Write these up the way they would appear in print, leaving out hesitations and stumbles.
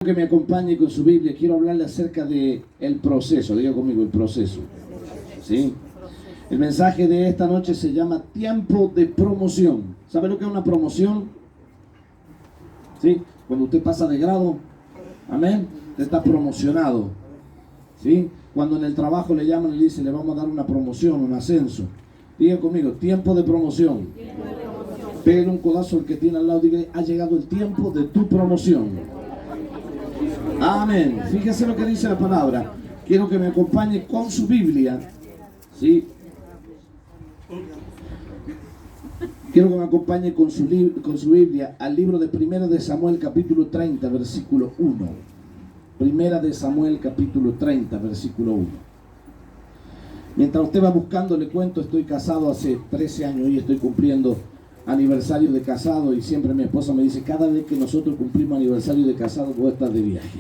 Que me acompañe con su Biblia. Quiero hablarle acerca de el proceso. Diga conmigo, el proceso. ¿Sí? El mensaje de esta noche se llama tiempo de promoción. ¿Sabe lo que es una promoción? ¿Sí? Cuando usted pasa de grado, amén, usted está promocionado. ¿Sí? Cuando en el trabajo le llaman y le dicen, le vamos a dar una promoción, un ascenso. Diga conmigo, tiempo de promoción. Pégale un codazo al que tiene al lado y diga, ha llegado el tiempo de tu promoción. Amén. Fíjese lo que dice la palabra. Quiero que me acompañe con su Biblia. ¿Sí? Quiero que me acompañe con su Biblia al libro de Primera de Samuel capítulo 30 versículo 1. Primera de Samuel capítulo 30 versículo 1. Mientras usted va buscando, le cuento, estoy casado hace 13 años y estoy cumpliendo aniversario de casado, y siempre mi esposa me dice, cada vez que nosotros cumplimos aniversario de casado, vos estás de viaje.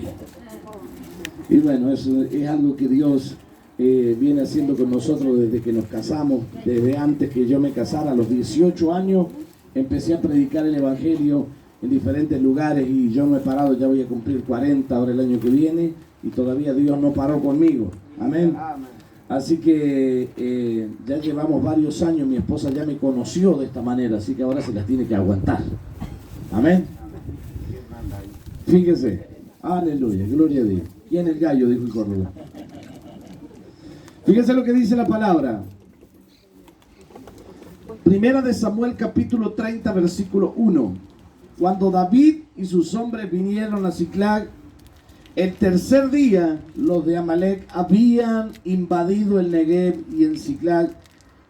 Y bueno, eso es algo que Dios viene haciendo con nosotros desde que nos casamos, desde antes que yo me casara. A los 18 años empecé a predicar el evangelio en diferentes lugares y yo no he parado. Ya voy a cumplir 40 ahora el año que viene y todavía Dios no paró conmigo. Amén. Así que ya llevamos varios años, mi esposa ya me conoció de esta manera, así que ahora se las tiene que aguantar. Amén. Fíjese, aleluya, gloria a Dios. ¿Quién es el gallo? Dijo el Córdoba. Fíjese lo que dice la palabra. Primera de Samuel capítulo 30 versículo 1. Cuando David y sus hombres vinieron a Siclag, el tercer día, los de Amalec habían invadido el Negev y en Siclag,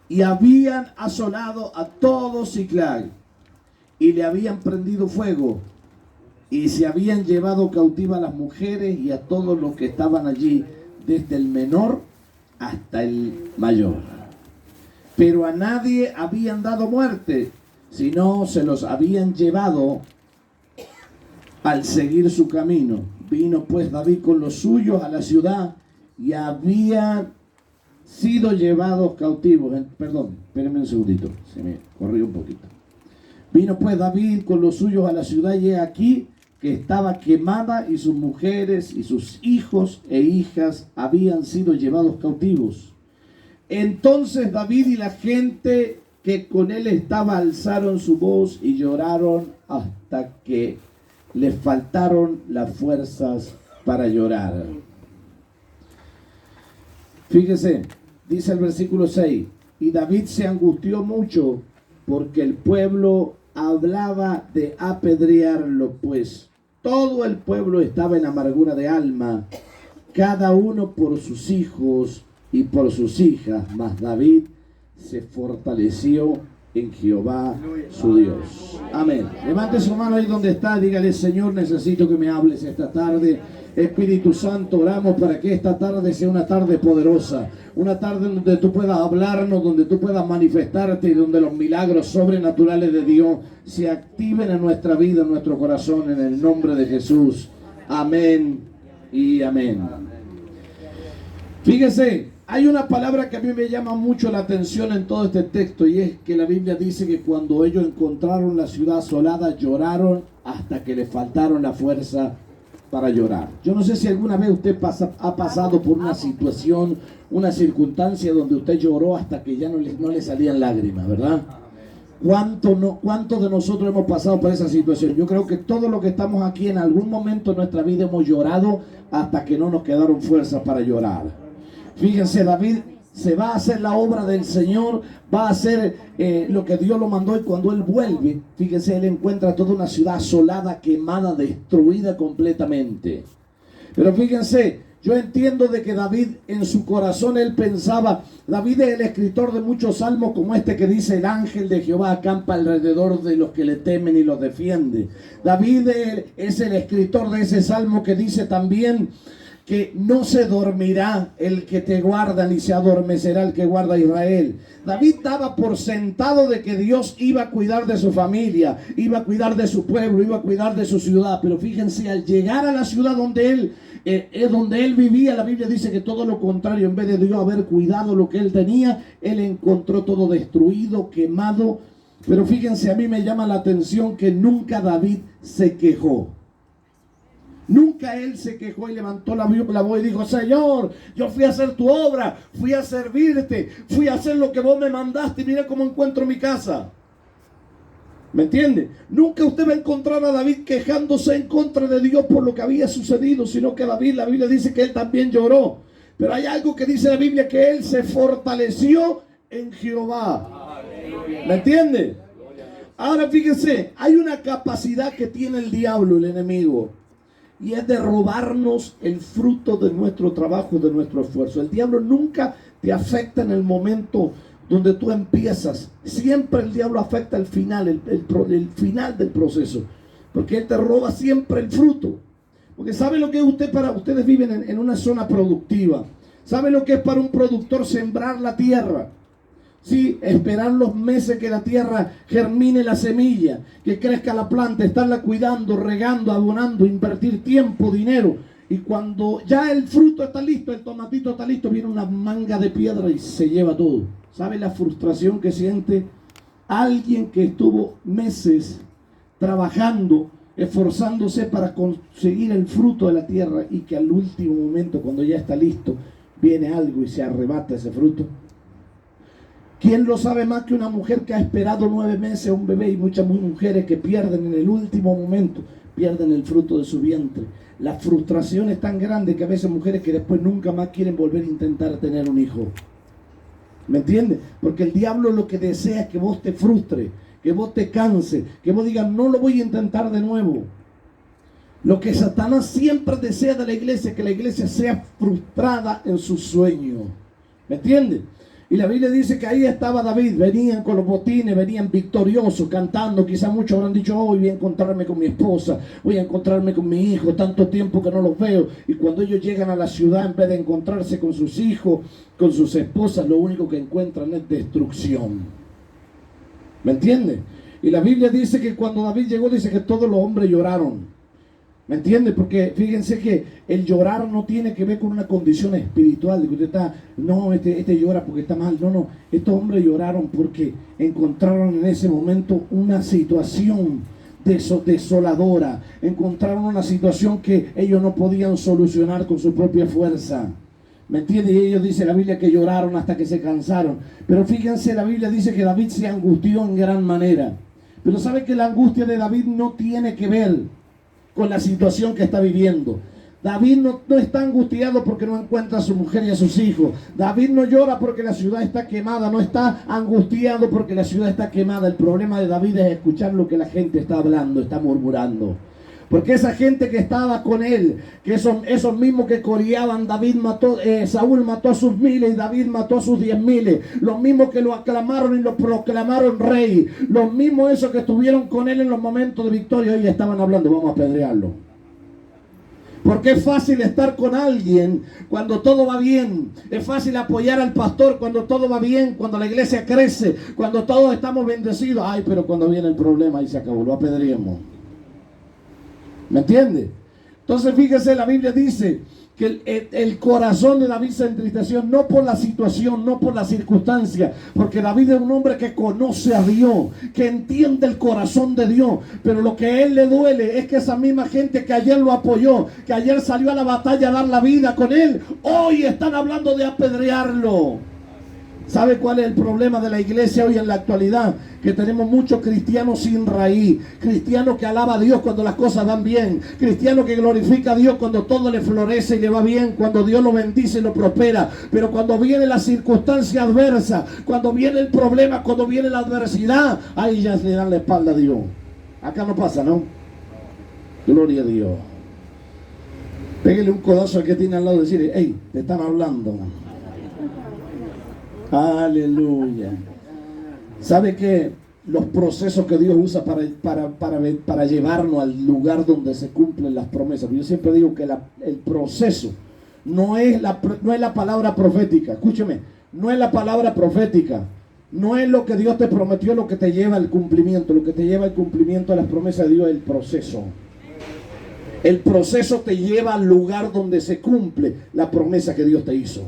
y habían asolado a todo Siclag, y le habían prendido fuego, y se habían llevado cautiva a las mujeres y a todos los que estaban allí, desde el menor hasta el mayor. Pero a nadie habían dado muerte, sino se los habían llevado al seguir su camino. Vino pues David con los suyos a la ciudad y habían sido llevados cautivos. Perdón, espérenme un segundito, se me corrió un poquito. Vino pues David con los suyos a la ciudad y he aquí que estaba quemada y sus mujeres y sus hijos e hijas habían sido llevados cautivos. Entonces David y la gente que con él estaba alzaron su voz y lloraron hasta que les faltaron las fuerzas para llorar. Fíjese, dice el versículo 6, y David se angustió mucho porque el pueblo hablaba de apedrearlo, pues todo el pueblo estaba en amargura de alma, cada uno por sus hijos y por sus hijas, mas David se fortaleció en Jehová su Dios. Amén. Levante su mano ahí donde está, dígale, Señor, necesito que me hables esta tarde. Espíritu Santo, oramos para que esta tarde sea una tarde poderosa, una tarde donde tú puedas hablarnos, donde tú puedas manifestarte y donde los milagros sobrenaturales de Dios se activen en nuestra vida, en nuestro corazón, en el nombre de Jesús. Amén y amén. Fíjese, hay una palabra que a mí me llama mucho la atención en todo este texto, y es que la Biblia dice que cuando ellos encontraron la ciudad asolada, lloraron hasta que les faltaron la fuerza para llorar. Yo no sé si alguna vez usted ha pasado por una situación, una circunstancia donde usted lloró hasta que ya no le salían lágrimas, ¿verdad? ¿Cuántos de nosotros hemos pasado por esa situación? Yo creo que todos los que estamos aquí en algún momento de nuestra vida hemos llorado hasta que no nos quedaron fuerzas para llorar. Fíjense, David se va a hacer la obra del Señor, va a hacer lo que Dios lo mandó, y cuando él vuelve, fíjense, él encuentra toda una ciudad asolada, quemada, destruida completamente. Pero fíjense, yo entiendo de que David en su corazón, él pensaba, David es el escritor de muchos salmos como este que dice, el ángel de Jehová acampa alrededor de los que le temen y los defiende. David es el escritor de ese salmo que dice también, que no se dormirá el que te guarda, ni se adormecerá el que guarda a Israel. David daba por sentado de que Dios iba a cuidar de su familia, iba a cuidar de su pueblo, iba a cuidar de su ciudad. Pero fíjense, al llegar a la ciudad donde él vivía, la Biblia dice que todo lo contrario, en vez de Dios haber cuidado lo que él tenía, él encontró todo destruido, quemado. Pero fíjense, a mí me llama la atención que nunca David se quejó. Nunca él se quejó y levantó la voz y dijo: Señor, yo fui a hacer tu obra, fui a servirte, fui a hacer lo que vos me mandaste y mira cómo encuentro mi casa. ¿Me entiende? Nunca usted va a encontrar a David quejándose en contra de Dios por lo que había sucedido, sino que David, la Biblia dice que él también lloró. Pero hay algo que dice la Biblia, que él se fortaleció en Jehová. ¿Me entiende? Ahora fíjense, hay una capacidad que tiene el diablo, el enemigo, y es de robarnos el fruto de nuestro trabajo, de nuestro esfuerzo. El diablo nunca te afecta en el momento donde tú empiezas. Siempre el diablo afecta el final, el final del proceso, porque él te roba siempre el fruto. Porque ¿sabe lo que es usted? Ustedes viven en una zona productiva. ¿Sabe lo que es para un productor sembrar la tierra? Sí, esperar los meses que la tierra germine la semilla, que crezca la planta, estarla cuidando, regando, abonando, invertir tiempo, dinero. Y cuando ya el fruto está listo, el tomatito está listo, viene una manga de piedra y se lleva todo. ¿Sabe la frustración que siente alguien que estuvo meses trabajando, esforzándose para conseguir el fruto de la tierra, y que al último momento, cuando ya está listo, viene algo y se arrebata ese fruto? ¿Quién lo sabe más que una mujer que ha esperado 9 meses a un bebé? Y muchas mujeres que pierden en el último momento, pierden el fruto de su vientre. La frustración es tan grande que a veces mujeres que después nunca más quieren volver a intentar tener un hijo. ¿Me entiendes? Porque el diablo lo que desea es que vos te frustres, que vos te canses, que vos digas: no lo voy a intentar de nuevo. Lo que Satanás siempre desea de la iglesia es que la iglesia sea frustrada en sus sueños. ¿Me entiendes? Y la Biblia dice que ahí estaba David, venían con los botines, venían victoriosos, cantando. Quizás muchos habrán dicho: hoy voy a encontrarme con mi esposa, voy a encontrarme con mi hijo, tanto tiempo que no los veo. Y cuando ellos llegan a la ciudad, en vez de encontrarse con sus hijos, con sus esposas, lo único que encuentran es destrucción. ¿Me entiende? Y la Biblia dice que cuando David llegó, dice que todos los hombres lloraron. ¿Me entiende? Porque fíjense que el llorar no tiene que ver con una condición espiritual, de que usted está: no, este llora porque está mal. No, estos hombres lloraron porque encontraron en ese momento una situación desoladora. Encontraron una situación que ellos no podían solucionar con su propia fuerza. ¿Me entiende? Y ellos, dice la Biblia, que lloraron hasta que se cansaron. Pero fíjense, la Biblia dice que David se angustió en gran manera. Pero ¿sabe que la angustia de David no tiene que ver con la situación que está viviendo? David no está angustiado porque no encuentra a su mujer y a sus hijos. David no llora porque la ciudad está quemada. No está angustiado porque la ciudad está quemada. El problema de David es escuchar lo que la gente está hablando, está murmurando. Porque esa gente que estaba con él, que son esos mismos que coreaban: Saúl mató a sus 1000 y David mató a sus 10,000. Los mismos que lo aclamaron y lo proclamaron rey. Los mismos esos que estuvieron con él en los momentos de victoria, hoy estaban hablando: vamos a apedrearlo. Porque es fácil estar con alguien cuando todo va bien. Es fácil apoyar al pastor cuando todo va bien, cuando la iglesia crece, cuando todos estamos bendecidos. Ay, pero cuando viene el problema, ahí se acabó, lo apedreemos. ¿Me entiende? Entonces fíjese, la Biblia dice que el corazón de David se entristeció, no por la situación, no por la circunstancia, porque David es un hombre que conoce a Dios, que entiende el corazón de Dios. Pero lo que a él le duele es que esa misma gente que ayer lo apoyó, que ayer salió a la batalla a dar la vida con él, hoy están hablando de apedrearlo. ¿Sabe cuál es el problema de la iglesia hoy en la actualidad? Que tenemos muchos cristianos sin raíz. Cristianos que alaba a Dios cuando las cosas van bien. Cristianos que glorifica a Dios cuando todo le florece y le va bien. Cuando Dios lo bendice y lo prospera. Pero cuando viene la circunstancia adversa, cuando viene el problema, cuando viene la adversidad, ahí ya le dan la espalda a Dios. Acá no pasa, ¿no? Gloria a Dios. Pégale un codazo al que tiene al lado y decirle: hey, te están hablando. Aleluya. ¿Sabe que los procesos que Dios usa para llevarnos al lugar donde se cumplen las promesas? Yo siempre digo que el proceso no es la palabra profética. Escúcheme, no es la palabra profética. No es lo que Dios te prometió lo que te lleva al cumplimiento. Lo que te lleva al cumplimiento de las promesas de Dios es el proceso. El proceso te lleva al lugar donde se cumple la promesa que Dios te hizo.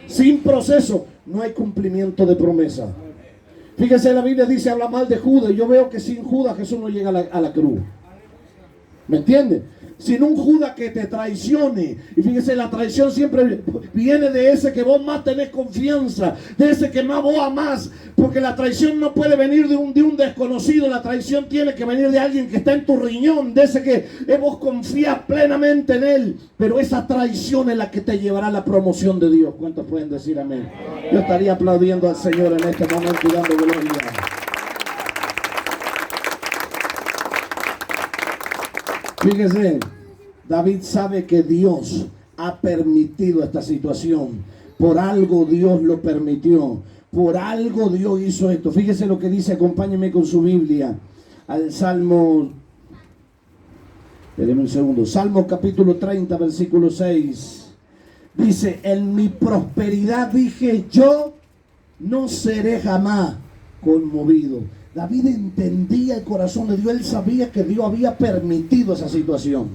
Sin proceso no hay cumplimiento de promesa. Fíjese, la Biblia dice, habla mal de Judas, y yo veo que sin Judas Jesús no llega a la cruz. ¿Me entiende? sino un Judas que te traicione. Y fíjese, la traición siempre viene de ese que vos más tenés confianza, de ese que más vos amás, porque la traición no puede venir de un desconocido. La traición tiene que venir de alguien que está en tu riñón, de ese que vos confías plenamente en él. Pero esa traición es la que te llevará a la promoción de Dios. ¿Cuántos pueden decir amén? Yo estaría aplaudiendo al Señor en este momento y dando gloria. Fíjese, David sabe que Dios ha permitido esta situación. Por algo Dios lo permitió. Por algo Dios hizo esto. Fíjese lo que dice, acompáñeme con su Biblia al Salmo. Espérenme un segundo. Salmo capítulo 30, versículo 6. Dice, en mi prosperidad dije, yo no seré jamás conmovido. David entendía el corazón de Dios. Él sabía que Dios había permitido esa situación.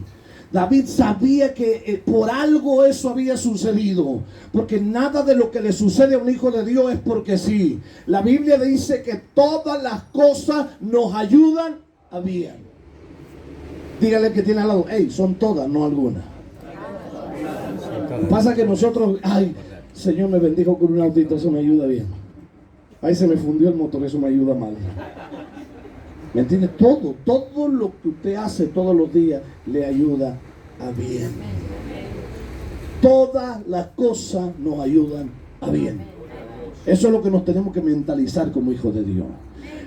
David sabía que por algo eso había sucedido. Porque nada de lo que le sucede a un hijo de Dios es porque sí. La Biblia dice que todas las cosas nos ayudan a bien. Dígale que tiene al lado, hey, son todas, no algunas. Pasa que nosotros, ay, Señor me bendijo con un autito, eso me ayuda bien. Ahí se me fundió el motor, eso me ayuda mal. ¿Me entiende? Todo lo que usted hace todos los días le ayuda a bien. Todas las cosas nos ayudan a bien. Eso es lo que nos tenemos que mentalizar como hijos de Dios.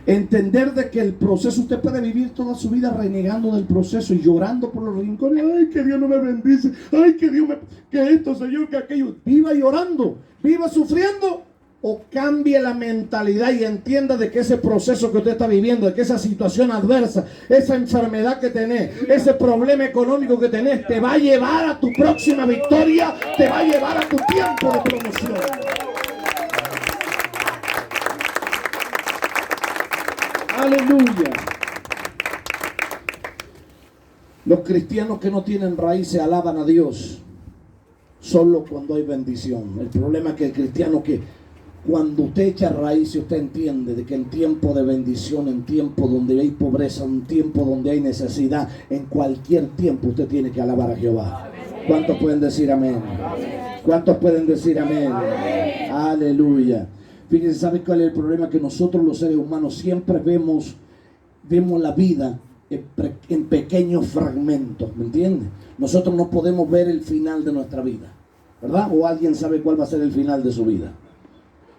Entender de que el proceso, usted puede vivir toda su vida renegando del proceso y llorando por los rincones. Ay, que Dios no me bendice. Ay, que Dios que esto, Señor, que aquello. Viva llorando, viva sufriendo. O cambie la mentalidad y entienda de que ese proceso que usted está viviendo, de que esa situación adversa, esa enfermedad que tenés, ese problema económico que tenés, te va a llevar a tu próxima victoria, te va a llevar a tu tiempo de promoción. Aleluya. Los cristianos que no tienen raíces alaban a Dios solo cuando hay bendición. El problema es que el cristiano que cuando usted echa raíces, usted entiende de que en tiempo de bendición, en tiempo donde hay pobreza, en tiempo donde hay necesidad, en cualquier tiempo usted tiene que alabar a Jehová. ¿Cuántos pueden decir amén? ¿Cuántos pueden decir amén? Aleluya. Fíjense, ¿sabe cuál es el problema? Que nosotros los seres humanos siempre vemos la vida en pequeños fragmentos, ¿me entiende? Nosotros no podemos ver el final de nuestra vida, ¿verdad? ¿O alguien sabe cuál va a ser el final de su vida?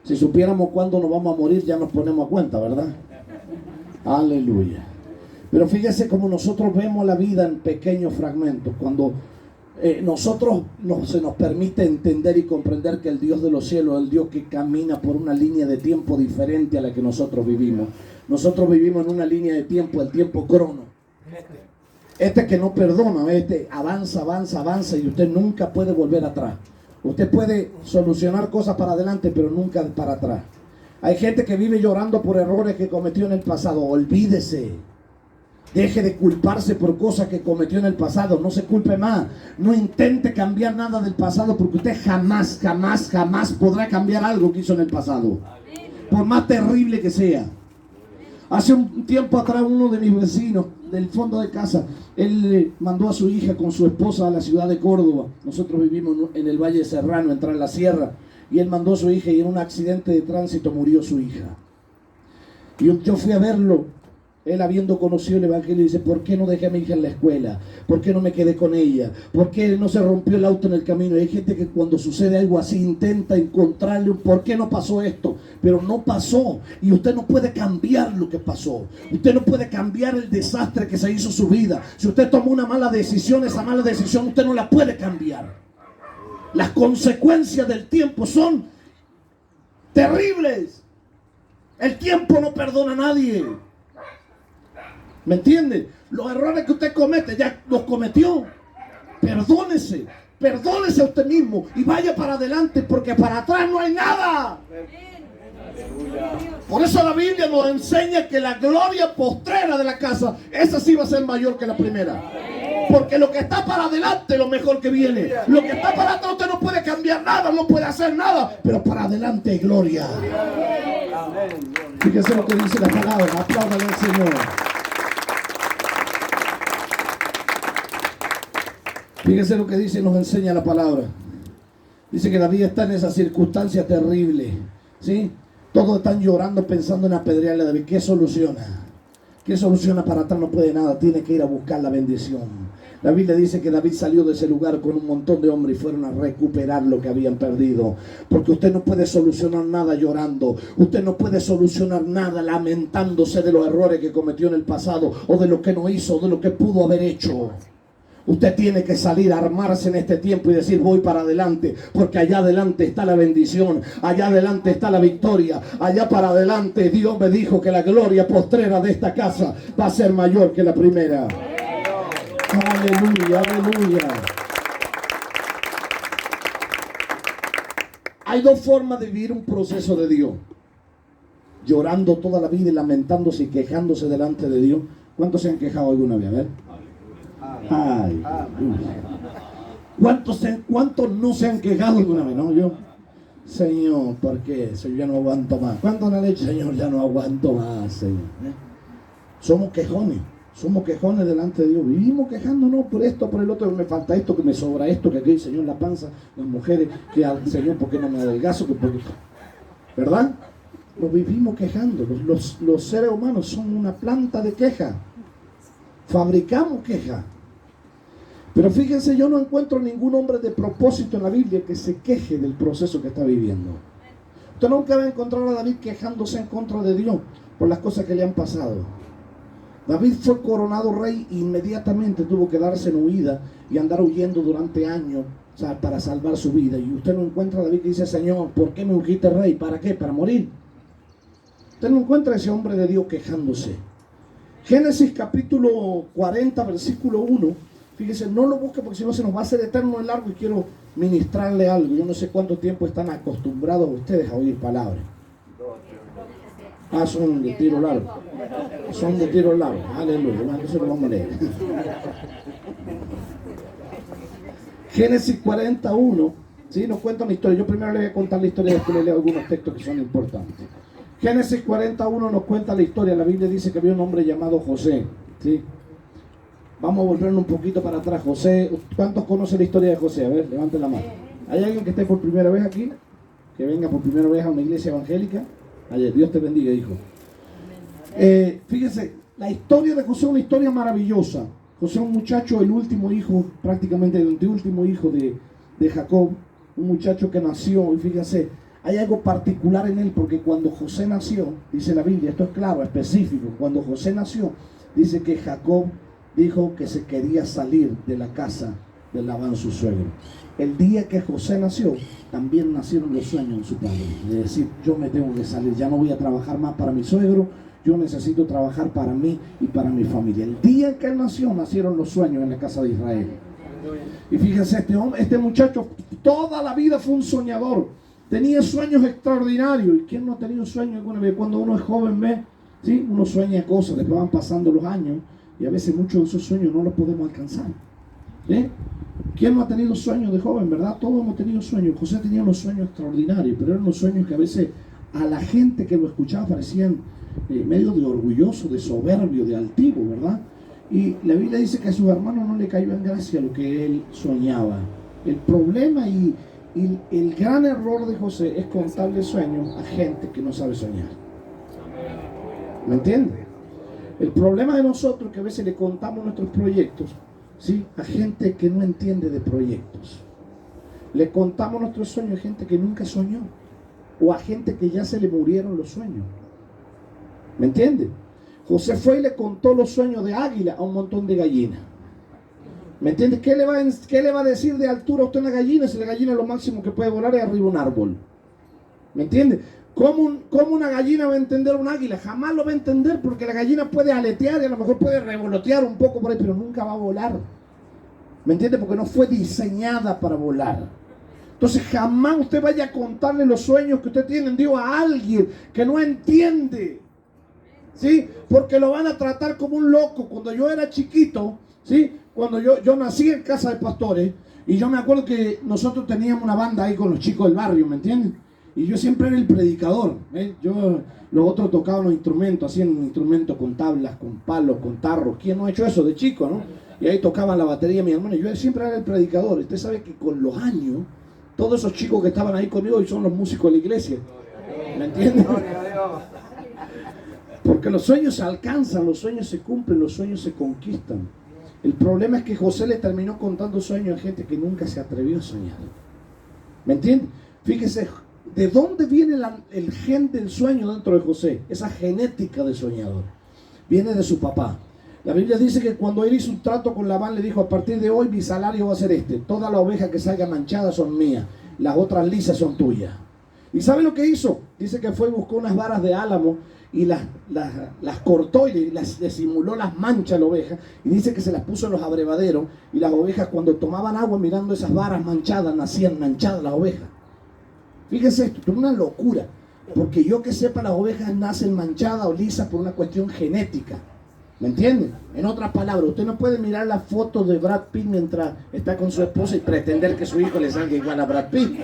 Si supiéramos cuándo nos vamos a morir, ya nos ponemos a cuenta, ¿verdad? Aleluya. Pero fíjese cómo nosotros vemos la vida en pequeños fragmentos. Cuando se nos permite entender y comprender que el Dios de los cielos es el Dios que camina por una línea de tiempo diferente a la que nosotros vivimos. Nosotros vivimos en una línea de tiempo, el tiempo crono. Este que no perdona, este avanza y usted nunca puede volver atrás. Usted puede solucionar cosas para adelante, pero nunca para atrás. Hay gente que vive llorando por errores que cometió en el pasado. Olvídese. Deje de culparse por cosas que cometió en el pasado. No se culpe más. No intente cambiar nada del pasado, porque usted jamás podrá cambiar algo que hizo en el pasado. Por más terrible que sea. Hace un tiempo atrás, uno de mis vecinos del fondo de casa, él mandó a su hija con su esposa a la ciudad de Córdoba. Nosotros vivimos en el Valle Serrano, entrar en la sierra, y él mandó a su hija y en un accidente de tránsito murió su hija. Y yo fui a verlo, él habiendo conocido el evangelio, dice: ¿por qué no dejé a mi hija en la escuela? ¿Por qué no me quedé con ella? ¿Por qué no se rompió el auto en el camino? Y hay gente que cuando sucede algo así intenta encontrarle un por qué no pasó esto, pero no pasó. Y usted no puede cambiar lo que pasó. Usted no puede cambiar el desastre que se hizo su vida. Si usted tomó una mala decisión, esa mala decisión usted no la puede cambiar. Las consecuencias del tiempo son terribles. El tiempo no perdona a nadie. ¿Me entiende? Los errores que usted comete, ya los cometió. Perdónese a usted mismo y vaya para adelante, porque para atrás no hay nada. Por eso la Biblia nos enseña que la gloria postrera de la casa, esa sí va a ser mayor que la primera. Porque lo que está para adelante es lo mejor que viene. Lo que está para atrás usted no puede cambiar nada, no puede hacer nada, pero para adelante hay gloria. Fíjese lo que dice la palabra. Apláudale al Señor. Fíjese lo que dice y nos enseña la palabra. Dice que David está en esa circunstancia terrible, ¿sí? Todos están llorando pensando en apedrearle a David. ¿Qué soluciona? ¿Qué soluciona? Para atrás no puede nada, tiene que ir a buscar la bendición. La Biblia dice que David salió de ese lugar con un montón de hombres y fueron a recuperar lo que habían perdido. Porque usted no puede solucionar nada llorando. Usted no puede solucionar nada lamentándose de los errores que cometió en el pasado, o de lo que no hizo, o de lo que pudo haber hecho. Usted tiene que salir a armarse en este tiempo y decir: voy para adelante, porque allá adelante está la bendición, allá adelante está la victoria, allá para adelante Dios me dijo que la gloria postrera de esta casa va a ser mayor que la primera. Aleluya, aleluya. Hay dos formas de vivir un proceso de Dios: llorando toda la vida y lamentándose y quejándose delante de Dios. ¿Cuántos se han quejado alguna vez? A ver. Ay, ¿Cuántos no se han quejado alguna vez? No, yo, Señor, ¿por qué? Señor, ya no aguanto más. ¿Cuántos han dicho: Señor, ya no aguanto más, Señor? Somos quejones delante de Dios. Vivimos quejándonos por esto, por el otro, que me falta esto, que me sobra esto, que aquí, Señor, la panza, las mujeres, que al Señor, ¿por qué no me adelgazo? ¿Verdad? Nos vivimos quejando. Los seres humanos son una planta de queja. Fabricamos queja. Pero fíjense, yo no encuentro ningún hombre de propósito en la Biblia que se queje del proceso que está viviendo. Usted nunca va a encontrar a David quejándose en contra de Dios por las cosas que le han pasado. David fue coronado rey e inmediatamente tuvo que darse en huida y andar huyendo durante años, o sea, para salvar su vida. Y usted no encuentra a David que dice: Señor, ¿por qué me ungiste rey? ¿Para qué? ¿Para morir? Usted no encuentra a ese hombre de Dios quejándose. Génesis capítulo 40, versículo 1. Fíjese, no lo busque porque si no se nos va a hacer eterno y largo y quiero ministrarle algo. Yo no sé cuánto tiempo están acostumbrados ustedes a oír palabras. Son de tiro largo. Son de tiro largo. Aleluya. Entonces lo vamos a leer. Génesis 41. ¿Sí? Nos cuenta una historia. Yo primero le voy a contar la historia y después le leo algunos textos que son importantes. Génesis 41 nos cuenta la historia. La Biblia dice que había un hombre llamado José. ¿Sí? Vamos a volvernos un poquito para atrás. José, ¿cuántos conocen la historia de José? A ver, levanten la mano. ¿Hay alguien que esté por primera vez aquí? Que venga por primera vez a una iglesia evangélica. Ayer, Dios te bendiga, hijo. Fíjense, la historia de José es una historia maravillosa. José es un muchacho, el último hijo, prácticamente el último hijo de Jacob. Un muchacho que nació, y fíjense, hay algo particular en él, porque cuando José nació, dice la Biblia, esto es claro, específico, cuando José nació, dice que Jacob dijo que se quería salir de la casa de Labán, su suegro. El día que José nació, también nacieron los sueños en su padre. De decir: yo me tengo que salir, ya no voy a trabajar más para mi suegro, yo necesito trabajar para mí y para mi familia. El día en que él nació, nacieron los sueños en la casa de Israel. Y fíjense, este muchacho toda la vida fue un soñador. Tenía sueños extraordinarios. ¿Y quién no ha tenido sueños alguna vez? Cuando uno es joven, ve, ¿sí? Uno sueña cosas, después van pasando los años y a veces muchos de esos sueños no los podemos alcanzar. ¿Sí? ¿Quién no ha tenido sueños de joven, verdad? Todos hemos tenido sueños. José tenía unos sueños extraordinarios, pero eran unos sueños que a veces a la gente que lo escuchaba parecían medio de orgulloso, de soberbio, de altivo, ¿verdad? Y la Biblia dice que a sus hermanos no le cayó en gracia lo que él soñaba. El problema y el gran error de José es contarle sueños a gente que no sabe soñar. ¿Me entiende? El problema de nosotros es que a veces le contamos nuestros proyectos, ¿sí?, a gente que no entiende de proyectos. Le contamos nuestros sueños a gente que nunca soñó, o a gente que ya se le murieron los sueños. ¿Me entiende? José fue y le contó los sueños de águila a un montón de gallinas. ¿Me entiende? ¿Qué le va a decir de altura a usted una gallina si la gallina lo máximo que puede volar es arriba de un árbol? ¿Me entiende? ¿Cómo una gallina va a entender a un águila? Jamás lo va a entender, porque la gallina puede aletear y a lo mejor puede revolotear un poco por ahí, pero nunca va a volar. ¿Me entiende? Porque no fue diseñada para volar. Entonces jamás usted vaya a contarle los sueños que usted tiene en Dios a alguien que no entiende. ¿Sí? Porque lo van a tratar como un loco. Cuando yo era chiquito, ¿sí?, cuando yo nací en casa de pastores, y yo me acuerdo que nosotros teníamos una banda ahí con los chicos del barrio, ¿me entienden? Y yo siempre era el predicador, ¿eh? Los otros tocaban los instrumentos, hacían un instrumento con tablas, con palos, con tarros. ¿Quién no ha hecho eso de chico, no? Y ahí tocaban la batería mi hermano. Yo siempre era el predicador. Usted sabe que con los años, todos esos chicos que estaban ahí conmigo hoy son los músicos de la iglesia. ¿Me entiendes? Porque los sueños se alcanzan, los sueños se cumplen, los sueños se conquistan. El problema es que José le terminó contando sueños a gente que nunca se atrevió a soñar. ¿Me entiendes? Fíjese, ¿de dónde viene el gen del sueño dentro de José? Esa genética de soñador. Viene de su papá. La Biblia dice que cuando él hizo un trato con Labán, le dijo: a partir de hoy mi salario va a ser este. Todas las ovejas que salgan manchadas son mías. Las otras lisas son tuyas. ¿Y sabe lo que hizo? Dice que fue y buscó unas varas de álamo y las cortó y le simuló las manchas a la oveja. Y dice que se las puso en los abrevaderos. Y las ovejas, cuando tomaban agua mirando esas varas manchadas, nacían manchadas las ovejas. Fíjese esto, es una locura. Porque yo que sepa, las ovejas nacen manchadas o lisas por una cuestión genética. ¿Me entienden? En otras palabras, usted no puede mirar la foto de Brad Pitt mientras está con su esposa y pretender que su hijo le salga igual a Brad Pitt.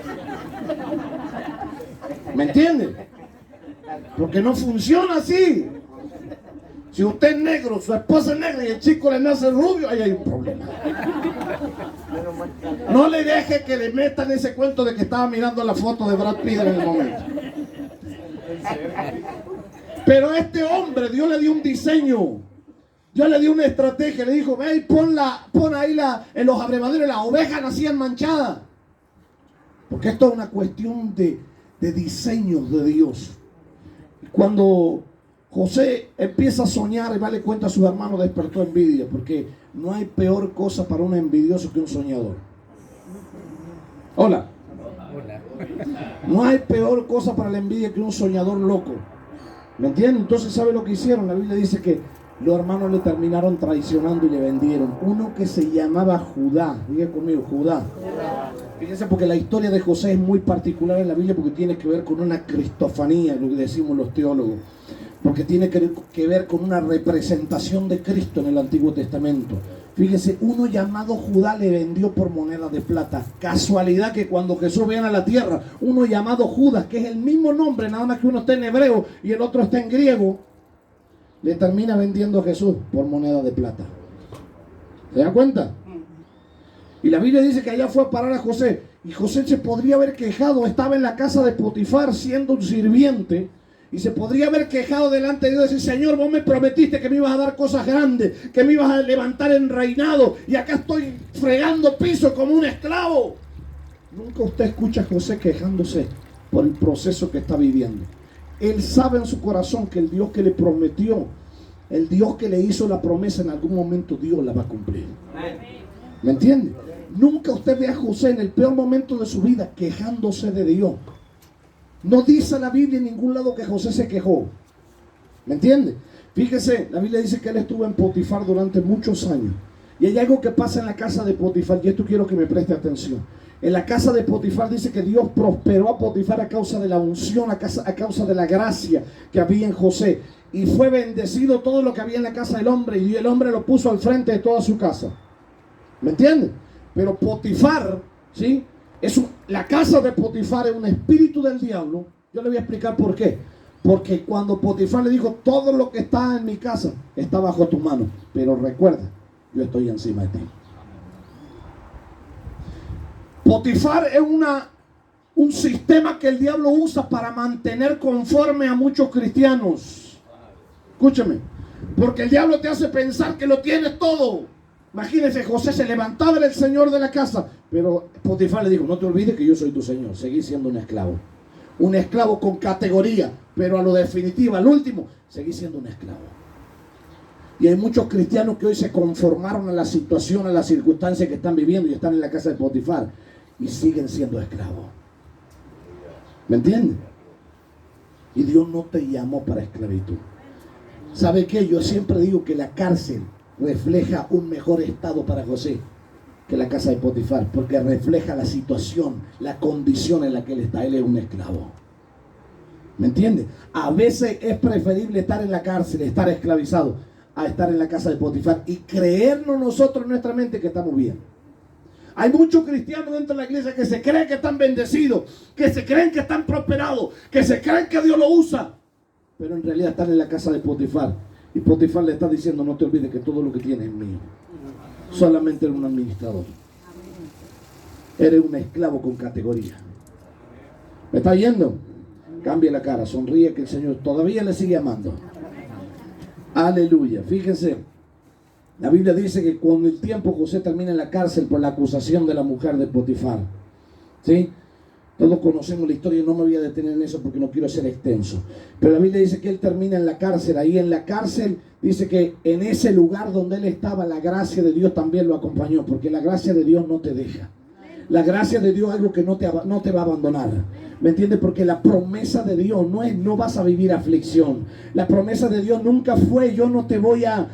¿Me entienden? Porque no funciona así. Si usted es negro, su esposa es negra y el chico le nace rubio, ahí hay un problema. No le deje que le metan ese cuento de que estaba mirando la foto de Brad Pitt en el momento. Pero este hombre, Dios le dio un diseño. Dios le dio una estrategia. Le dijo: ve y pon ahí en los abrevaderos. Las ovejas nacían manchadas. Porque esto es una cuestión de diseños de Dios. Cuando José empieza a soñar y va a darle cuenta a sus hermanos, despertó envidia. Porque no hay peor cosa para un envidioso que un soñador. Hola. No hay peor cosa para la envidia que un soñador loco. ¿Me entienden? Entonces, ¿sabe lo que hicieron? La Biblia dice que los hermanos le terminaron traicionando y le vendieron. Uno que se llamaba Judá. Diga conmigo, Judá. Fíjense, porque la historia de José es muy particular en la Biblia, porque tiene que ver con una cristofanía, lo que decimos los teólogos. Porque tiene que ver con una representación de Cristo en el Antiguo Testamento. Fíjese, uno llamado Judá le vendió por moneda de plata. Casualidad que cuando Jesús viene a la tierra, uno llamado Judas, que es el mismo nombre, nada más que uno está en hebreo y el otro está en griego, le termina vendiendo a Jesús por moneda de plata. ¿Se da cuenta? Y la Biblia dice que allá fue a parar a José. Y José se podría haber quejado. Estaba en la casa de Potifar siendo un sirviente. Y se podría haber quejado delante de Dios y decir: Señor, vos me prometiste que me ibas a dar cosas grandes, que me ibas a levantar en reinado, y acá estoy fregando piso como un esclavo. Nunca usted escucha a José quejándose por el proceso que está viviendo. Él sabe en su corazón que el Dios que le prometió, el Dios que le hizo la promesa, en algún momento Dios la va a cumplir. ¿Me entiende? Nunca usted ve a José en el peor momento de su vida quejándose de Dios. No dice la Biblia en ningún lado que José se quejó. ¿Me entiende? Fíjese, la Biblia dice que él estuvo en Potifar durante muchos años. Y hay algo que pasa en la casa de Potifar, y esto quiero que me preste atención. En la casa de Potifar dice que Dios prosperó a Potifar a causa de la unción, a causa de la gracia que había en José. Y fue bendecido todo lo que había en la casa del hombre, y el hombre lo puso al frente de toda su casa. ¿Me entienden? Pero Potifar, ¿sí? La casa de Potifar es un espíritu del diablo. Yo le voy a explicar por qué. Porque cuando Potifar le dijo: todo lo que está en mi casa está bajo tu mano, pero recuerda, yo estoy encima de ti. Potifar es un sistema que el diablo usa para mantener conforme a muchos cristianos. Escúchame, porque el diablo te hace pensar que lo tienes todo. Imagínense, José se levantaba, era el señor de la casa, pero Potifar le dijo: no te olvides que yo soy tu señor, seguí siendo un esclavo. Un esclavo con categoría, pero a lo definitivo, al último, seguí siendo un esclavo. Y hay muchos cristianos que hoy se conformaron a la situación, a las circunstancias que están viviendo y están en la casa de Potifar y siguen siendo esclavos. ¿Me entiendes? Y Dios no te llamó para esclavitud. ¿Sabe qué? Yo siempre digo que la cárcel refleja un mejor estado para José que la casa de Potifar, porque refleja la situación, la condición en la que él está. Él es un esclavo. ¿Me entiende? A veces es preferible estar en la cárcel, estar esclavizado, a estar en la casa de Potifar y creernos nosotros en nuestra mente que estamos bien. Hay muchos cristianos dentro de la iglesia que se creen que están bendecidos, que se creen que están prosperados, que se creen que Dios lo usa, pero en realidad están en la casa de Potifar. Y Potifar le está diciendo: no te olvides que todo lo que tienes es mío. Solamente era un administrador. Eres un esclavo con categoría. ¿Me está yendo? Cambie la cara, sonríe, que el Señor todavía le sigue amando. Aleluya. Fíjense, la Biblia dice que con el tiempo José termina en la cárcel por la acusación de la mujer de Potifar. ¿Sí? Todos conocemos la historia y no me voy a detener en eso porque no quiero ser extenso. Pero la Biblia dice que él termina en la cárcel. Ahí en la cárcel dice que en ese lugar donde él estaba, la gracia de Dios también lo acompañó, porque la gracia de Dios no te deja. La gracia de Dios es algo que no te va a abandonar. ¿Me entiendes? Porque la promesa de Dios no vas a vivir aflicción. La promesa de Dios nunca fue yo te voy a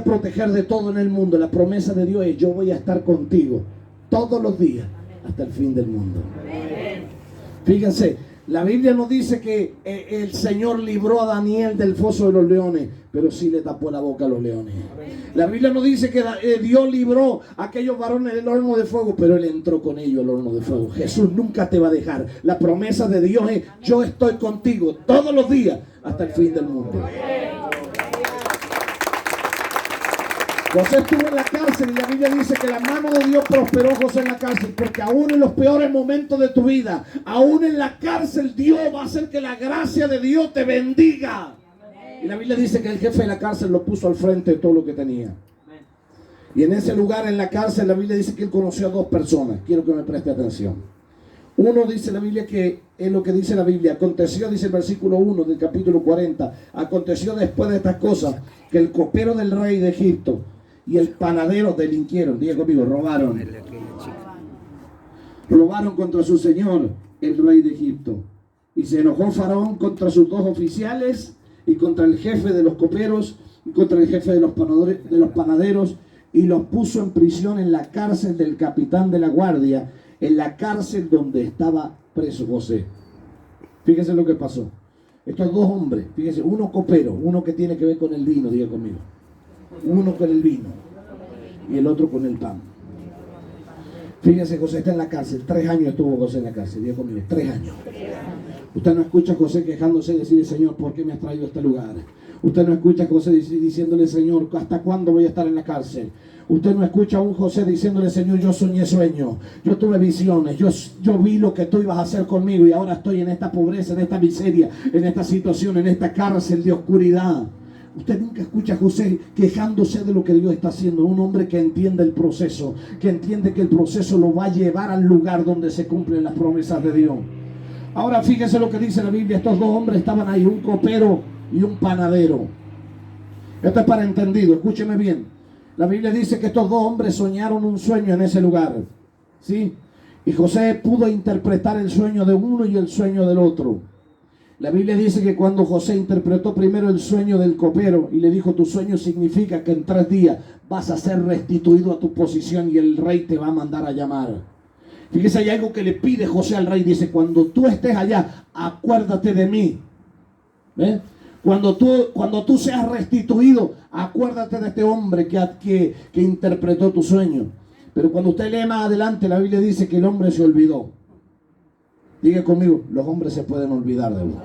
proteger de todo en el mundo. La promesa de Dios es yo voy a estar contigo todos los días hasta el fin del mundo. Fíjense, la Biblia nos dice que el Señor libró a Daniel del foso de los leones, pero sí le tapó la boca a los leones. La Biblia nos dice que Dios libró a aquellos varones del horno de fuego, pero Él entró con ellos al horno de fuego. Jesús nunca te va a dejar. La promesa de Dios es yo estoy contigo todos los días hasta el fin del mundo. José estuvo en la cárcel y la Biblia dice que la mano de Dios prosperó a José en la cárcel, porque aún en los peores momentos de tu vida, aún en la cárcel, Dios va a hacer que la gracia de Dios te bendiga. Y la Biblia dice que el jefe de la cárcel lo puso al frente de todo lo que tenía. Y en ese lugar, en la cárcel, la Biblia dice que él conoció a dos personas. Quiero que me preste atención. Uno dice la Biblia que es lo que dice la Biblia. Aconteció, dice el versículo 1 del capítulo 40. Aconteció después de estas cosas que el copero del rey de Egipto y el panadero delinquieron. Diga conmigo, robaron. Robaron contra su señor, el rey de Egipto. Y se enojó Faraón contra sus dos oficiales y contra el jefe de los coperos y contra el jefe de los panaderos, y los puso en prisión en la cárcel del capitán de la guardia, en la cárcel donde estaba preso José. Fíjense lo que pasó. Estos dos hombres, fíjense, uno copero, uno que tiene que ver con el vino, diga conmigo. Uno con el vino y el otro con el pan. Fíjense, José está en la cárcel. 3 años estuvo José en la cárcel. Diga conmigo, 3 años. Usted no escucha a José quejándose y decirle, Señor, ¿por qué me has traído a este lugar? Usted no escucha a José diciéndole, Señor, ¿hasta cuándo voy a estar en la cárcel? Usted no escucha a un José diciéndole, Señor, yo soñé sueños, yo tuve visiones, yo vi lo que tú ibas a hacer conmigo y ahora estoy en esta pobreza, en esta miseria, en esta situación, en esta cárcel de oscuridad. Usted nunca escucha a José quejándose de lo que Dios está haciendo. Un hombre que entiende el proceso, que entiende que el proceso lo va a llevar al lugar donde se cumplen las promesas de Dios. Ahora fíjese lo que dice la Biblia. Estos dos hombres estaban ahí, un copero y un panadero. Esto es para entendido, escúcheme bien. La Biblia dice que estos dos hombres soñaron un sueño en ese lugar, ¿sí? Y José pudo interpretar el sueño de uno y el sueño del otro. La Biblia dice que cuando José interpretó primero el sueño del copero y le dijo, tu sueño significa que en 3 días vas a ser restituido a tu posición y el rey te va a mandar a llamar. Fíjese, hay algo que le pide José al rey. Dice, cuando tú estés allá, acuérdate de mí. ¿Ves? Cuando tú seas restituido, acuérdate de este hombre que interpretó tu sueño. Pero cuando usted lee más adelante, la Biblia dice que el hombre se olvidó. Diga conmigo, los hombres se pueden olvidar de vos.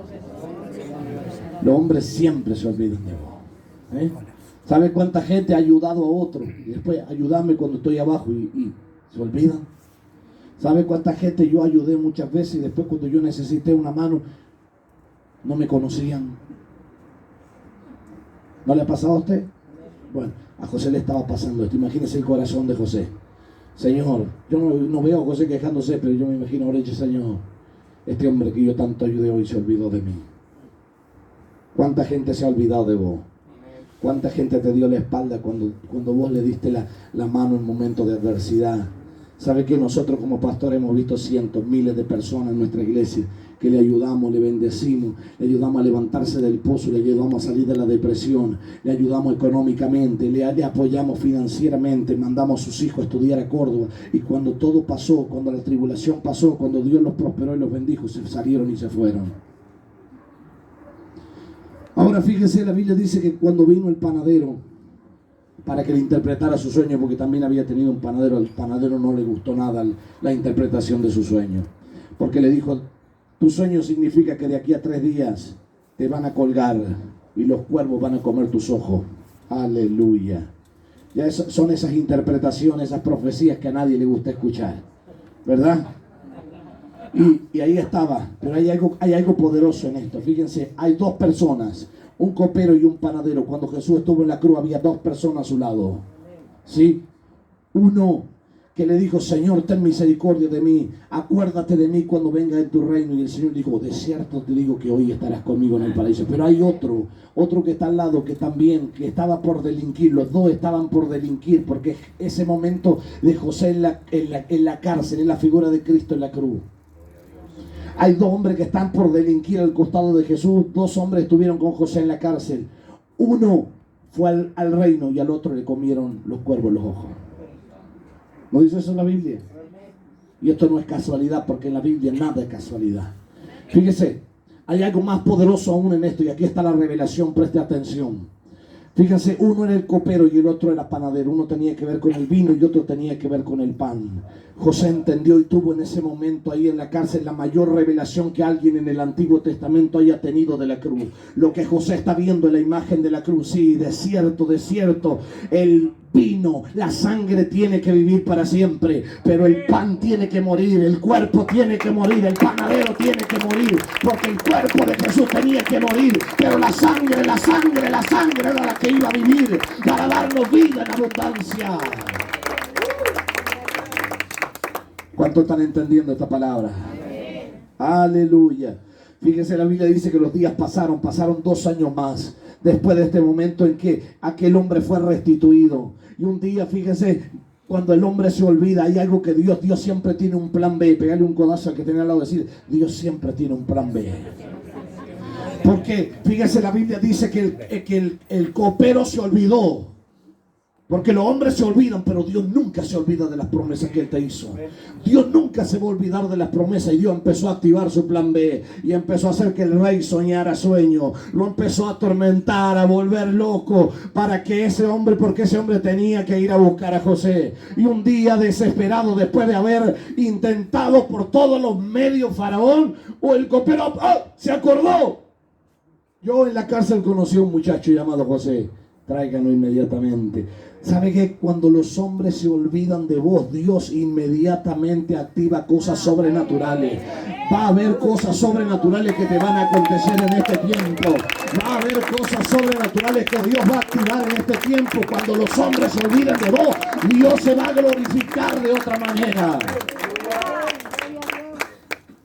Los hombres siempre se olvidan de vos. ¿Sabe cuánta gente ha ayudado a otro? Y después, ayúdame cuando estoy abajo y se olvidan. ¿Sabe cuánta gente yo ayudé muchas veces y después cuando yo necesité una mano, no me conocían? ¿No le ha pasado a usted? Bueno, a José le estaba pasando esto. Imagínese el corazón de José. Señor, yo no veo a José quejándose, pero yo me imagino ahora dicho, Señor, este hombre que yo tanto ayudé hoy se olvidó de mí. ¿Cuánta gente se ha olvidado de vos? ¿Cuánta gente te dio la espalda cuando vos le diste la mano en momentos de adversidad? ¿Sabe que nosotros como pastores hemos visto cientos, miles de personas en nuestra iglesia que le ayudamos, le bendecimos, le ayudamos a levantarse del pozo, le ayudamos a salir de la depresión, le ayudamos económicamente, le apoyamos financieramente, mandamos a sus hijos a estudiar a Córdoba, y cuando todo pasó, cuando la tribulación pasó, cuando Dios los prosperó y los bendijo, se salieron y se fueron. Ahora fíjese, la Biblia dice que cuando vino el panadero para que le interpretara su sueño, porque también había tenido un panadero, al panadero no le gustó nada la interpretación de su sueño, porque le dijo, tu sueño significa que de aquí a 3 días te van a colgar y los cuervos van a comer tus ojos. Aleluya. Ya son esas interpretaciones, esas profecías que a nadie le gusta escuchar, ¿verdad? Y ahí estaba, pero hay algo poderoso en esto. Fíjense, hay dos personas, un copero y un panadero. Cuando Jesús estuvo en la cruz había dos personas a su lado, ¿sí? Uno que le dijo: Señor, ten misericordia de mí, acuérdate de mí cuando venga en tu reino. Y el Señor dijo: de cierto te digo que hoy estarás conmigo en el paraíso. Pero hay otro que está al lado, que también, que estaba por delinquir. Los dos estaban por delinquir, porque ese momento de José en la cárcel, en la figura de Cristo en la cruz. Hay dos hombres que están por delinquir al costado de Jesús. Dos hombres estuvieron con José en la cárcel. Uno fue al reino y al otro le comieron los cuervos los ojos. ¿No dice eso en la Biblia? Y esto no es casualidad, porque en la Biblia nada es casualidad. Fíjese, hay algo más poderoso aún en esto, y aquí está la revelación, preste atención. Fíjense, uno era el copero y el otro era panadero. Uno tenía que ver con el vino y otro tenía que ver con el pan. José entendió y tuvo en ese momento ahí en la cárcel la mayor revelación que alguien en el Antiguo Testamento haya tenido de la cruz. Lo que José está viendo en la imagen de la cruz. Sí, de cierto, el vino, la sangre tiene que vivir para siempre, pero el pan tiene que morir, el cuerpo tiene que morir, el panadero tiene que morir, porque el cuerpo de Jesús tenía que morir, pero la sangre era la que iba a vivir para darnos vida en abundancia. ¿Cuántos están entendiendo esta palabra? Aleluya. Fíjense, la Biblia dice que los días pasaron 2 años más después de este momento en que aquel hombre fue restituido. Y un día, fíjense, cuando el hombre se olvida, hay algo que Dios siempre tiene un plan B. Pegarle un codazo al que tenía al lado y decir: Dios siempre tiene un plan B. Porque, fíjense, la Biblia dice que el copero se olvidó. Porque los hombres se olvidan, pero Dios nunca se olvida de las promesas que Él te hizo. Dios nunca se va a olvidar de las promesas. Y Dios empezó a activar su plan B. Y empezó a hacer que el rey soñara sueño. Lo empezó a atormentar, a volver loco. Para que porque ese hombre tenía que ir a buscar a José. Y un día desesperado, después de haber intentado por todos los medios Faraón, o el copero, se acordó. Yo en la cárcel conocí a un muchacho llamado José. Tráiganlo inmediatamente. ¿Sabe que cuando los hombres se olvidan de vos, Dios inmediatamente activa cosas sobrenaturales? Va a haber cosas sobrenaturales que te van a acontecer en este tiempo. Va a haber cosas sobrenaturales que Dios va a activar en este tiempo. Cuando los hombres se olvidan de vos, Dios se va a glorificar de otra manera.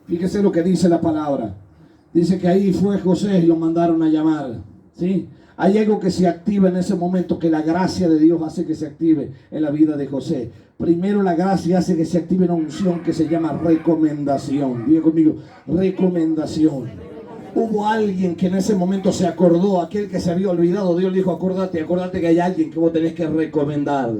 Fíjese lo que dice la palabra. Dice que ahí fue José y lo mandaron a llamar. ¿Sí? Hay algo que se activa en ese momento, que la gracia de Dios hace que se active en la vida de José. Primero, la gracia hace que se active una unción que se llama recomendación. Diga conmigo, recomendación. Hubo alguien que en ese momento se acordó, aquel que se había olvidado. Dios le dijo: acordate que hay alguien que vos tenés que recomendar.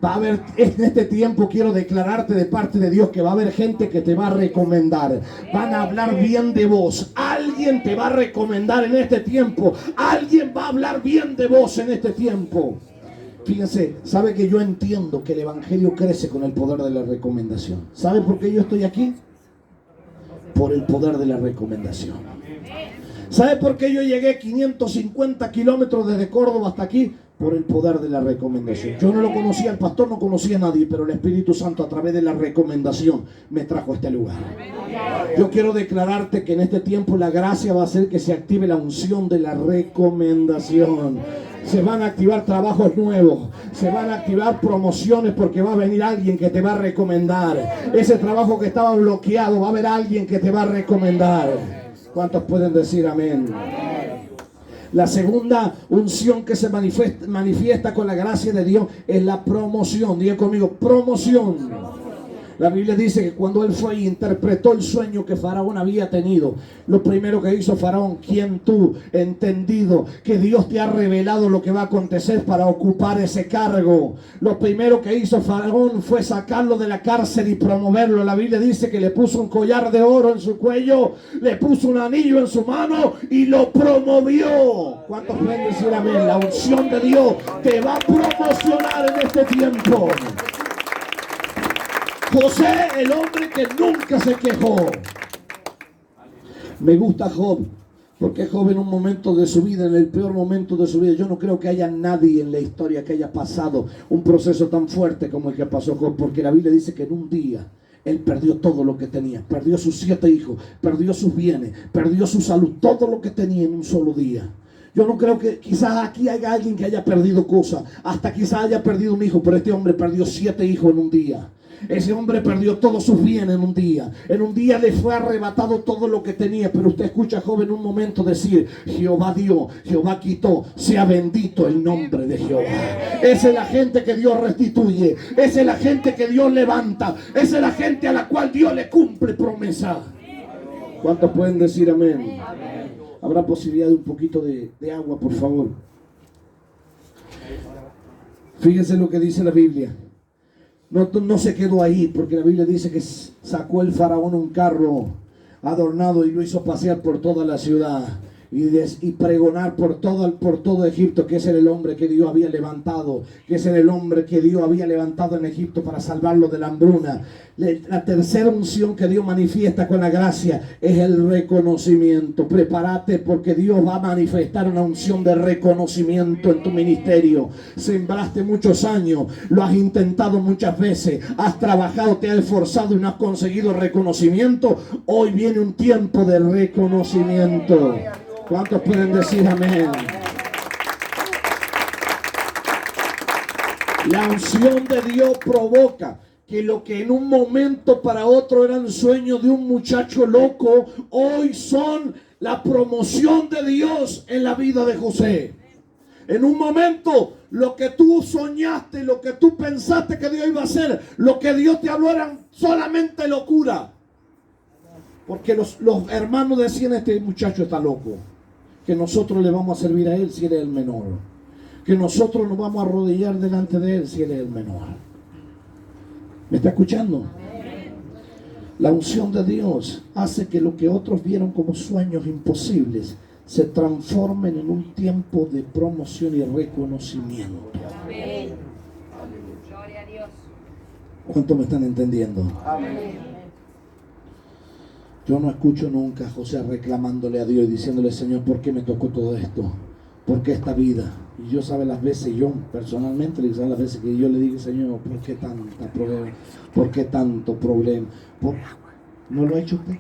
Va a haber, en este tiempo quiero declararte de parte de Dios que va a haber gente que te va a recomendar. Van a hablar bien de vos. Alguien te va a recomendar en este tiempo. Alguien va a hablar bien de vos en este tiempo. Fíjense, ¿sabe que yo entiendo que el evangelio crece con el poder de la recomendación? ¿Sabe por qué yo estoy aquí? Por el poder de la recomendación. ¿Sabe por qué yo llegué 550 kilómetros desde Córdoba hasta aquí? Por el poder de la recomendación. Yo no lo conocía, el pastor no conocía a nadie, pero el Espíritu Santo a través de la recomendación me trajo a este lugar. Yo quiero declararte que en este tiempo la gracia va a hacer que se active la unción de la recomendación. Se van a activar trabajos nuevos, se van a activar promociones, porque va a venir alguien que te va a recomendar. Ese trabajo que estaba bloqueado, va a haber alguien que te va a recomendar. ¿Cuántos pueden decir amén? La segunda unción que se manifiesta con la gracia de Dios es la promoción. Diga conmigo, promoción. La Biblia dice que cuando él fue y interpretó el sueño que Faraón había tenido, lo primero que hizo Faraón: ¿quién tú, entendido que Dios te ha revelado lo que va a acontecer para ocupar ese cargo? Lo primero que hizo Faraón fue sacarlo de la cárcel y promoverlo. La Biblia dice que le puso un collar de oro en su cuello, le puso un anillo en su mano y lo promovió. ¿Cuántos pueden decir amén? La unción de Dios te va a promocionar en este tiempo. José, el hombre que nunca se quejó. Me gusta Job. Porque joven, un momento de su vida, en el peor momento de su vida, yo no creo que haya nadie en la historia que haya pasado un proceso tan fuerte como el que pasó Job, porque la Biblia dice que en un día él perdió todo lo que tenía, perdió sus 7 hijos, perdió sus bienes, perdió su salud, todo lo que tenía en un solo día. Yo no creo que quizás aquí haya alguien que haya perdido cosas, hasta quizás haya perdido un hijo, pero este hombre perdió 7 hijos en un día. Ese hombre perdió todos sus bienes en un día. En un día le fue arrebatado todo lo que tenía. Pero usted escucha, joven, un momento decir: Jehová dio, Jehová quitó, sea bendito el nombre de Jehová. Esa es la gente que Dios restituye. Esa es la gente que Dios levanta. Esa es la gente a la cual Dios le cumple promesa. ¿Cuántos pueden decir amén? ¿Habrá posibilidad de un poquito de agua, por favor? Fíjense lo que dice la Biblia. No se quedó ahí, porque la Biblia dice que sacó el faraón un carro adornado y lo hizo pasear por toda la ciudad y pregonar por todo Egipto que ese era el hombre que Dios había levantado, que ese era el hombre que Dios había levantado en Egipto para salvarlo de la hambruna. La tercera unción que Dios manifiesta con la gracia es el reconocimiento. Prepárate, porque Dios va a manifestar una unción de reconocimiento en tu ministerio. Sembraste muchos años, lo has intentado muchas veces, has trabajado, te has esforzado y no has conseguido reconocimiento. Hoy viene un tiempo de reconocimiento. ¿Cuántos pueden decir amén? La unción de Dios provoca que lo que en un momento para otro eran sueños de un muchacho loco, hoy son la promoción de Dios en la vida de José. En un momento, lo que tú soñaste, lo que tú pensaste que Dios iba a hacer, lo que Dios te habló eran solamente locura. Porque los hermanos decían: este muchacho está loco, que nosotros le vamos a servir a él si él es el menor, que nosotros nos vamos a arrodillar delante de él si él es el menor. ¿Me está escuchando? La unción de Dios hace que lo que otros vieron como sueños imposibles se transformen en un tiempo de promoción y reconocimiento. Amén. Gloria a Dios. ¿Cuántos me están entendiendo? Amén. Yo no escucho nunca a José reclamándole a Dios y diciéndole: Señor, ¿por qué me tocó todo esto? ¿Por qué esta vida? Y yo sabe las veces, yo personalmente, las veces que yo le digo: Señor, ¿por qué tanta problema? ¿Por qué tanto problema? ¿No lo ha hecho usted?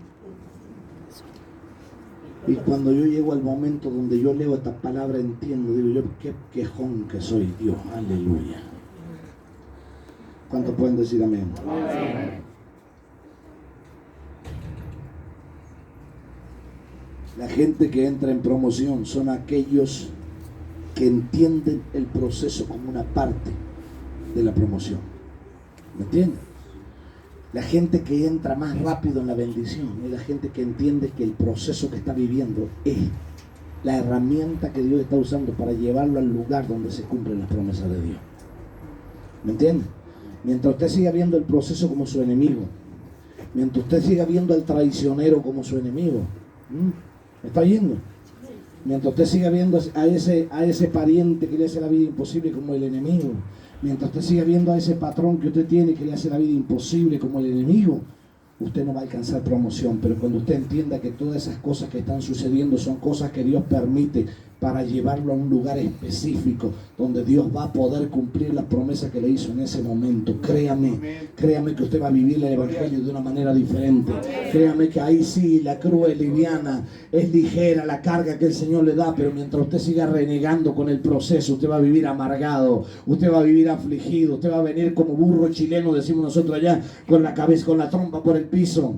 Y cuando yo llego al momento donde yo leo esta palabra, entiendo, digo yo: qué quejón que soy, Dios, aleluya. ¿Cuántos pueden decir amén? Amén. La gente que entra en promoción son aquellos que entienden el proceso como una parte de la promoción. ¿Me entienden? La gente que entra más rápido en la bendición es la gente que entiende que el proceso que está viviendo es la herramienta que Dios está usando para llevarlo al lugar donde se cumplen las promesas de Dios. ¿Me entienden? Mientras usted siga viendo el proceso como su enemigo, mientras usted siga viendo al traicionero como su enemigo, ¿me está oyendo? Mientras usted siga viendo a ese pariente que le hace la vida imposible como el enemigo, mientras usted siga viendo a ese patrón que usted tiene que le hace la vida imposible como el enemigo, usted no va a alcanzar promoción. Pero cuando usted entienda que todas esas cosas que están sucediendo son cosas que Dios permite para llevarlo a un lugar específico donde Dios va a poder cumplir las promesas que le hizo en ese momento, créame que usted va a vivir el evangelio de una manera diferente. Créame que ahí sí la cruz es liviana, es ligera la carga que el Señor le da, pero mientras usted siga renegando con el proceso, usted va a vivir amargado, usted va a vivir afligido, usted va a venir como burro chileno, decimos nosotros allá, con la cabeza, con la trompa por el piso.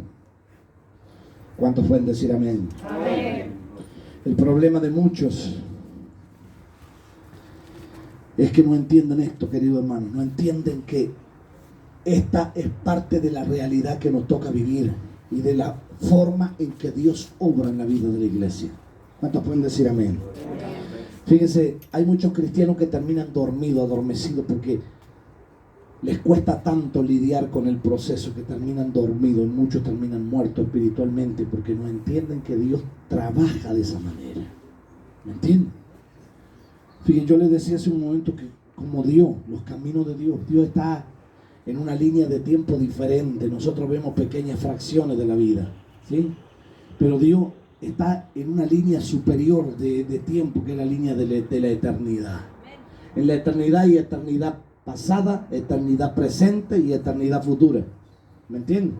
¿Cuántos pueden decir amén? Amén. El problema de muchos es que no entienden esto, querido hermano. No entienden que esta es parte de la realidad que nos toca vivir y de la forma en que Dios obra en la vida de la iglesia. ¿Cuántos pueden decir amén? Fíjense, hay muchos cristianos que terminan dormidos, adormecidos, porque les cuesta tanto lidiar con el proceso que terminan dormidos. Muchos terminan muertos espiritualmente porque no entienden que Dios trabaja de esa manera. ¿Me entienden? Fíjense, yo les decía hace un momento que como Dios, los caminos de Dios está en una línea de tiempo diferente. Nosotros vemos pequeñas fracciones de la vida, ¿sí? Pero Dios está en una línea superior de tiempo, que es la línea de la eternidad. En la eternidad hay eternidad pasada, eternidad presente y eternidad futura. ¿Me entienden?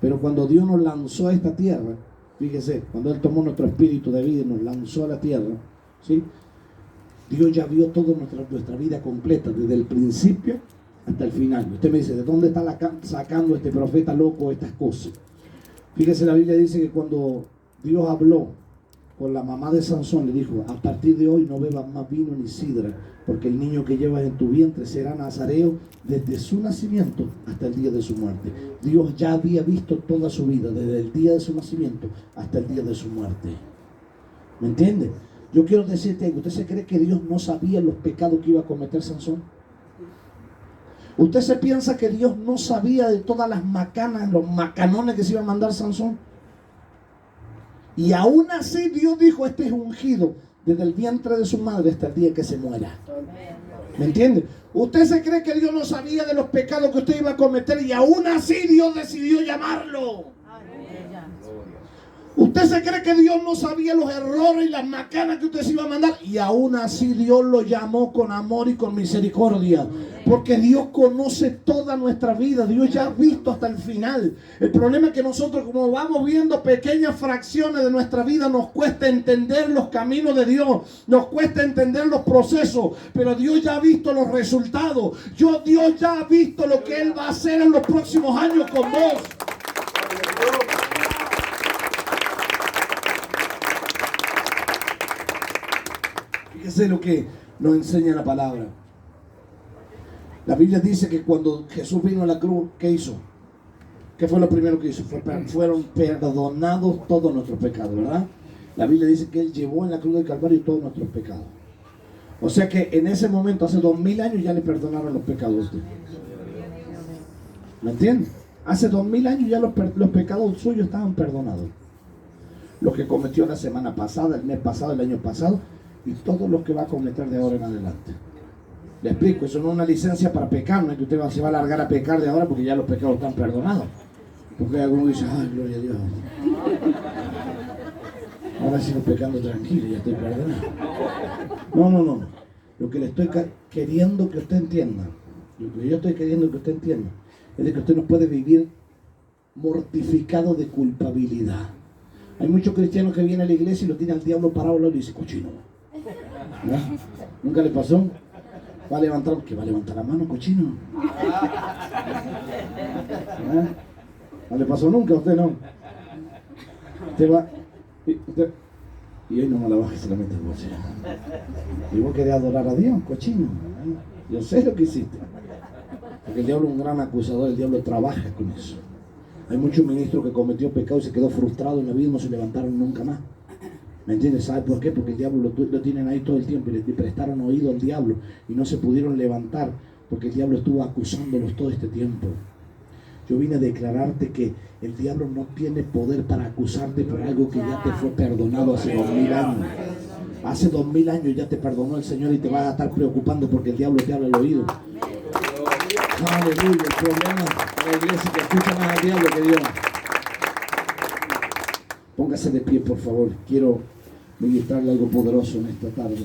Pero cuando Dios nos lanzó a esta tierra, fíjese, cuando Él tomó nuestro espíritu de vida y nos lanzó a la tierra, ¿sí? Dios ya vio toda nuestra vida completa, desde el principio hasta el final. Usted me dice, ¿de dónde está sacando este profeta loco estas cosas? Fíjese, la Biblia dice que cuando Dios habló con la mamá de Sansón, le dijo, a partir de hoy no bebas más vino ni sidra, porque el niño que llevas en tu vientre será nazareo desde su nacimiento hasta el día de su muerte. Dios ya había visto toda su vida, desde el día de su nacimiento hasta el día de su muerte. ¿Me entiende? Yo quiero decirte algo. ¿Usted se cree que Dios no sabía los pecados que iba a cometer Sansón? ¿Usted se piensa que Dios no sabía de todas las macanas, los macanones que se iba a mandar Sansón? Y aún así Dios dijo, este es ungido desde el vientre de su madre hasta el día que se muera. ¿Me entiende? ¿Usted se cree que Dios no sabía de los pecados que usted iba a cometer y aún así Dios decidió llamarlo? ¿Usted se cree que Dios no sabía los errores y las macanas que usted se iba a mandar? Y aún así Dios lo llamó con amor y con misericordia. Porque Dios conoce toda nuestra vida. Dios ya ha visto hasta el final. El problema es que nosotros, como vamos viendo pequeñas fracciones de nuestra vida, nos cuesta entender los caminos de Dios. Nos cuesta entender los procesos. Pero Dios ya ha visto los resultados. Dios ya ha visto lo que Él va a hacer en los próximos años con vos. Fíjese lo que nos enseña la palabra. La Biblia dice que cuando Jesús vino a la cruz, ¿qué hizo? ¿Qué fue lo primero que hizo? Fueron perdonados todos nuestros pecados, ¿verdad? La Biblia dice que Él llevó en la cruz del Calvario todos nuestros pecados. O sea que en ese momento, hace 2000 años, ya le perdonaron los pecados a usted. ¿Me entiende? Hace 2000 años ya los pecados suyos estaban perdonados. Los que cometió la semana pasada, el mes pasado, el año pasado, y todos los que va a cometer de ahora en adelante. Le explico, eso no es una licencia para pecar, no es que usted se va a largar a pecar de ahora porque ya los pecados están perdonados. Porque algunos dicen, ay, gloria a Dios. Ahora sigo pecando tranquilo, ya estoy perdonado. No. Lo que le estoy queriendo que usted entienda, lo que yo estoy queriendo que usted entienda, es de que usted no puede vivir mortificado de culpabilidad. Hay muchos cristianos que vienen a la iglesia y lo tiene al diablo parado al lado y dice, cochino. ¿No? ¿Nunca le pasó? ¿Va a levantar? ¿Qué va a levantar la mano, cochino? ¿No le pasó nunca a usted, no? Usted va... Y hoy no me la baje solamente el bolsillo. Y vos querés adorar a Dios, cochino. Yo sé lo que hiciste. Porque el diablo es un gran acusador, el diablo trabaja con eso. Hay muchos ministros que cometió pecado y se quedó frustrado en la vida y no se levantaron nunca más. ¿Me entiendes? ¿Sabe por qué? Porque el diablo lo tienen ahí todo el tiempo y le prestaron oído al diablo y no se pudieron levantar porque el diablo estuvo acusándolos todo este tiempo. Yo vine a declararte que el diablo no tiene poder para acusarte por algo que ya te fue perdonado hace 2000 años. Hace 2000 años ya te perdonó el Señor y te vas a estar preocupando porque el diablo te habla al oído. Aleluya. El problema de la iglesia que escucha más al diablo que Dios. Póngase de pie, por favor. Quiero ministrarle algo poderoso en esta tarde.